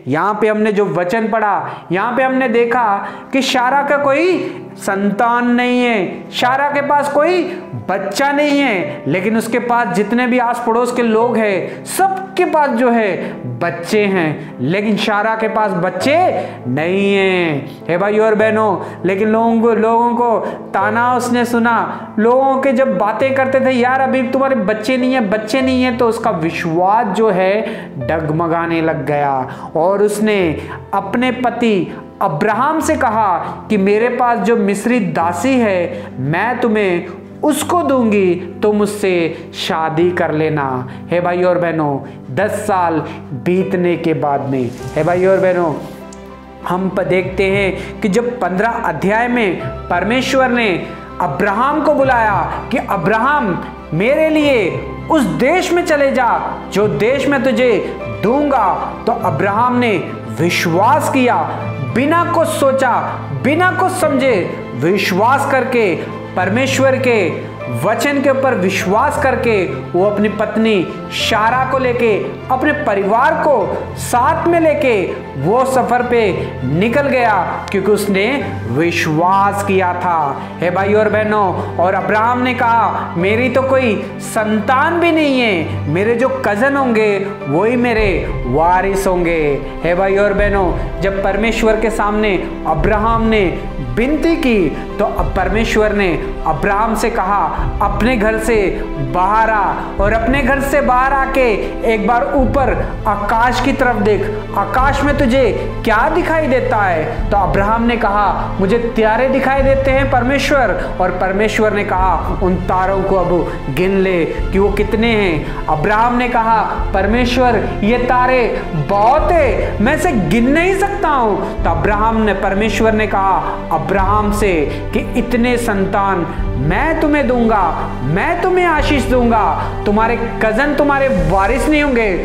यहाँ पे हमने जो वचन पढ़ा, यहाँ पे हमने देखा कि शारा का कोई संतान नहीं है, शारा के पास कोई बच्चा नहीं है, लेकिन उसके पास जितने भी आस पड़ोस के लोग हैं सबके पास जो है बच्चे हैं, लेकिन शारा के पास बच्चे नहीं हैं। हे भाई और बहनों, लेकिन लोगों को ताना उसने सुना, लोगों के जब बातें करते थे यार अभी तुम्हारे बच्चे नहीं है, तो उसका विश्वास जो है डगमगाने लग गया और उसने अपने पति अब्राहम से कहा कि मेरे पास जो मिस्री दासी है मैं तुम्हें उसको दूंगी, तुम उससे शादी कर लेना। हे भाई और बहनों, 10 साल बीतने के बाद में, हे भाई और बहनों, हम देखते हैं कि जब 15 अध्याय में परमेश्वर ने अब्राहम को बुलाया कि अब्राहम मेरे लिए उस देश में चले जा जो देश में तुझे दूंगा, तो अब्राहम ने विश्वास किया, बिना कुछ सोचा, बिना कुछ समझे विश्वास करके, परमेश्वर के वचन के ऊपर विश्वास करके वो अपनी पत्नी शारा को लेके, अपने परिवार को साथ में लेके वो सफर पे निकल गया, क्योंकि उसने विश्वास किया था। हे भाई और बहनों, और अब्राहम ने कहा मेरी तो कोई संतान भी नहीं है, मेरे जो कजन होंगे वही मेरे वारिस होंगे। हे भाई और बहनों, जब परमेश्वर के सामने अब्राहम ने विनती की तो अब परमेश्वर ने अब्राहम से कहा अपने घर से बाहर आ, और अपने घर से बाहर आके एक बार ऊपर आकाश की तरफ देख, आकाश में तुझे क्या दिखाई देता है? तो अब्राहम ने कहा मुझे तारे दिखाई देते हैं परमेश्वर, और परमेश्वर ने कहा उन तारों को अब गिन ले कि वो कितने हैं। अब्राहम ने कहा परमेश्वर ये तारे बहुत है, मैं इसे गिन नहीं सकता हूं। तो अब्राहम ने, परमेश्वर ने कहा अब्राहम से कि इतने संतान मैं तुम्हें दूंगा, मैं तुम्हें आशीष दूंगा, तुम्हारे कजन तुम्हारे वारिस नहीं होंगे,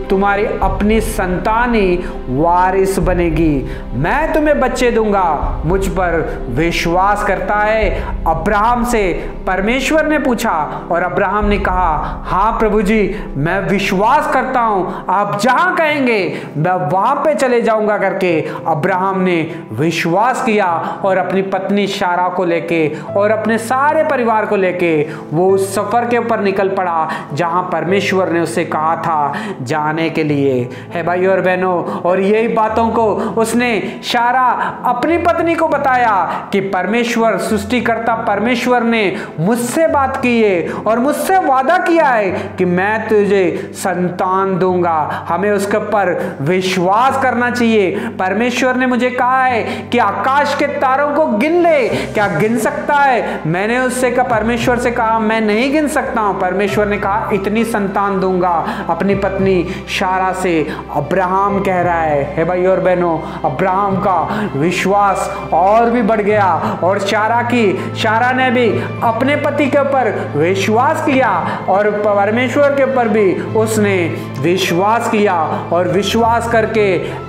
तुम्हारी अपनी संतान ही वारिस बनेगी, मैं तुम्हें बच्चे दूंगा। मुझ पर विश्वास करता है? अब्राहम से परमेश्वर ने पूछा और अब्राहम ने कहा हाँ प्रभु जी, मैं विश्वास करता हूं, आप जहां कहेंगे मैं वहां पे चले जाऊंगा करके अब्राहम ने विश्वास किया और अपनी पत्नी शारा को लेके और अपने सारे परिवार को लेके वो उस सफर के ऊपर निकल पड़ा जहां परमेश्वर ने उसे कहा था जाने के लिए। है भाई और बहनों, और यही बातों को उसने शारा अपनी पत्नी को बताया कि परमेश्वर, सृष्टिकर्ता परमेश्वर ने मुझसे बात की है और मुझसे वादा किया है कि मैं तुझे संतान दूंगा। हमें उसके ऊपर विश्वास करना चाहिए। परमेश्वर ने मुझे कहा है कि आकाश के तारों को गिन ले, क्या गिन सकता है? मैंने उससे कहा, परमेश्वर से कहा मैं नहीं गिन सकता हूं। परमेश्वर ने कहा इतनी संतान दूंगा। अपनी पत्नी शारा से अब्राहम कह रहा है भाई और बहनों, अब्राहम का विश्वास और भी बढ़ गया और शारा ने भी अपने पति के ऊपर विश्वास किया और परमेश्वर के ऊपर भी उसने विश्वास किया, और विश्वास करके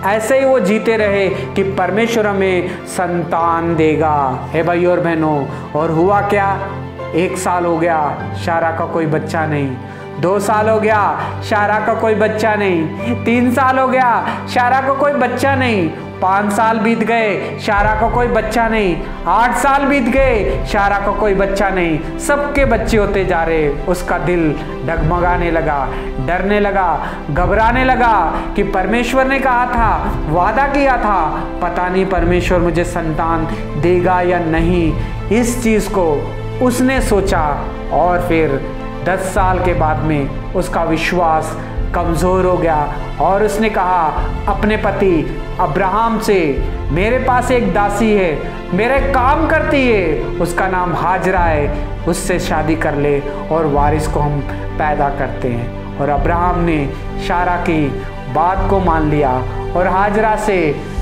ऐसे ही वो जीते रहे कि परमेश्वर हमें संतान देगा। हे भाई और बहनों, और हुआ क्या? 1 साल हो गया, शारा का कोई बच्चा नहीं। 2 साल हो गया, शारा का कोई बच्चा नहीं। 3 साल हो गया, शारा का कोई बच्चा नहीं। 5 साल बीत गए, शारा का कोई बच्चा नहीं। 8 साल बीत गए, शारा का कोई बच्चा नहीं। सबके बच्चे होते जा रहे। उसका दिल डगमगाने लगा, डरने लगा, घबराने लगा कि परमेश्वर ने कहा था, वादा किया था, पता नहीं परमेश्वर मुझे संतान देगा या नहीं। इस चीज को उसने सोचा और फिर 10 साल के बाद में उसका विश्वास कमजोर हो गया और उसने कहा अपने पति अब्राहम से, मेरे पास एक दासी है, मेरे काम करती है, उसका नाम हाजरा है, उससे शादी कर ले और वारिस को हम पैदा करते हैं। और अब्राहम ने शारा की बात को मान लिया और हाजरा से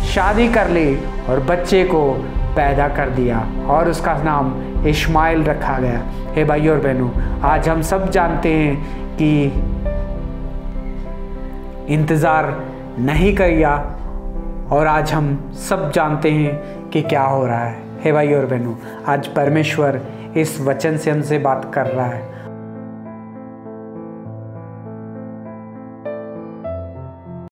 शादी कर ली और बच्चे को पैदा कर दिया और उसका नाम इस्माइल रखा गया। हे भाई और बहनों, आज हम सब जानते हैं कि इंतज़ार नहीं किया और आज हम सब जानते हैं कि क्या हो रहा है। हे भाई और बहनों, आज परमेश्वर इस वचन से हमसे बात कर रहा है